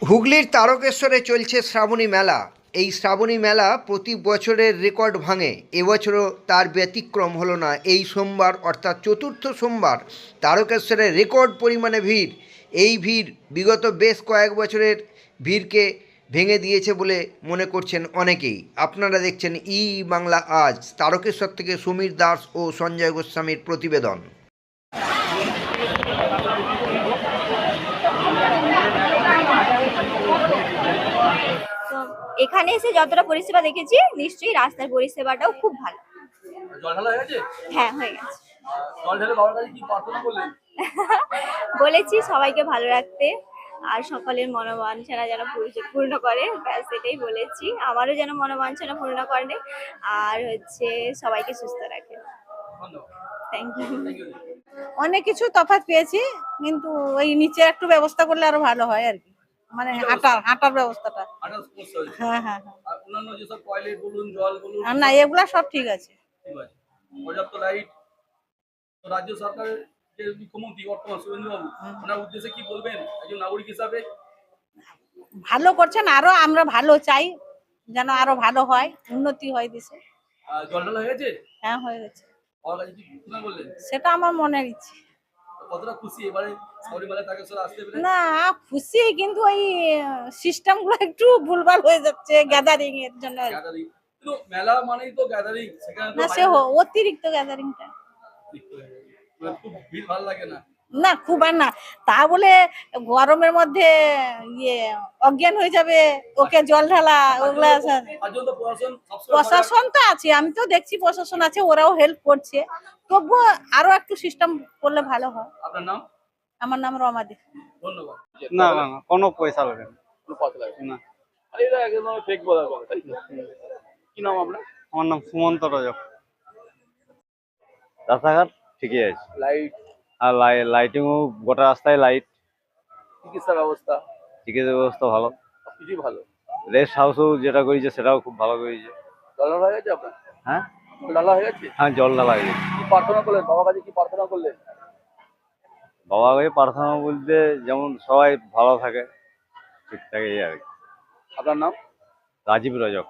হুগলির তারকেশ্বরে চলছে শ্রাবণী মেলা। এই শ্রাবণী মেলা প্রতি বছরের রেকর্ড ভাঙে। এবছরও তার ব্যতিক্রম হলো না। এই সোমবার অর্থাৎ চতুর্থ সোমবার তারকেশ্বরে রেকর্ড পরিমাণে ভিড়। এই ভিড় বিগত বেশ কয়েক বছরের ভিড়কে ভেঙে দিয়েছে বলে মনে করছেন অনেকেই। আপনারা দেখছেন বাংলা আজ। তারকেশ্বর থেকে সমীর দাস ও সঞ্জয় গোস্বামীর প্রতিবেদন। তো এখানে এসে যতটা পরিষেবা দেখেছি, নিশ্চয়ই রাস্তার পরিষেবাটাও খুব ভালো। জল ঢালা হয়ে গেছে? হ্যাঁ, হয়ে গেছে। জল ঢেলে বাবার কাছে কি প্রার্থনা করলেন? বলেছি সবাইকে ভালো রাখতে আর সকলের মনোবাঞ্ছনা যেন পূর্ণ করে, ব্যাস এটাই বলেছি। আমারও যেন মনোবাঞ্ছনা পূর্ণ করে আর সবাইকে সুস্থ রাখে। ধন্যবাদ। Thank you. অনেক কিছু তফাৎ পেয়েছি, কিন্তু ওই নিচে একটু ব্যবস্থা করলে আরো ভালো হয় আর কি, মানে হাঁটার ব্যবস্থাটা। আঠাশ সমস্যা হয়েছে। হ্যাঁ হ্যাঁ হ্যাঁ। আর অন্যান্য যেসব টয়লেট বলুন, জল বলুন, আর না, এগুলা সব ঠিক আছে। ঠিক আছে। পর্যাপ্ত লাইট। তো রাজ্য সরকারের যে মুখ্যমন্ত্রী বর্তমান শুভেন্দুবাবু, ওনার উদ্দেশ্যে কি বলবেন একজন নাগরিক হিসাবে? ভালো করছেন, আরো আমরা ভালো চাই, যেন আরো ভালো হয়, উন্নতি হয় দেশে। জল ঢালা হয়ে গেছে? হ্যাঁ, হয়ে গেছে। বাবার কাছে কি প্রার্থনা করলেন? সেটা আমার মনের ইচ্ছে। কতটা খুশি এবারে শবরীমালা তারকেশ্বর আসতে পেরে? না, খুশি, কিন্তু ওই সিস্টেম গুলো একটু ভুলভাল হয়ে যাচ্ছে গ্যাদারিং এর জন্য। গ্যাদারিং, কিন্তু মেলা মানেই তো গ্যাদারিং, সেখানে তো না, সে অতিরিক্ত গ্যাদারিংটা খুব ভিড় ভালো লাগে না। না, খুব আর না। তা বলে গরমের মধ্যে অজ্ঞান হয়ে যাবে, ওকে জল ঢালা ওগুলা তার জন্য তো প্রশাসন সবসময় প্রশাসন তো আছে, আমি তো দেখছি প্রশাসন আছে, ওরাও হেল্প করছে। তবুও আরো একটু সিস্টেম করলে ভালো হয়। আপনার নাম? আমার নাম রমাদি। ধন্যবাদ। না না না, কোনো পয়সা লাগে না। কোনো কথা লাগে না। আরে এটা একদম ফেক বলা কথা, তাই তো? কি নাম আপনার? আমার নাম সুমন্ত রজক। রাস্তাঘাট ঠিকই আছে, লাইট, আর লাইটিংও গোটা রাস্তায় লাইট। চিকিৎসা ব্যবস্থা চিকিৎসা ব্যবস্থা ভালো। সবকিছুই ভালো। রেস্ট হাউসও যেটা করেছে সেটাও খুব ভালো করেছে। জল ঢালা হয়ে গেছে আপনার? হ্যাঁ জল ঢালা হয়ে গেছে? হ্যাঁ, জল ঢালা হয়ে গেছে। কি প্রার্থনা করলেন বাবার কাছে, কি প্রার্থনা করলেন? বাবাকে প্রার্থনা বলতে যেমন সবাই ভালো থাকে, ঠিক থাকে, এই আর কি। আপনার নাম? রাজীব রজক।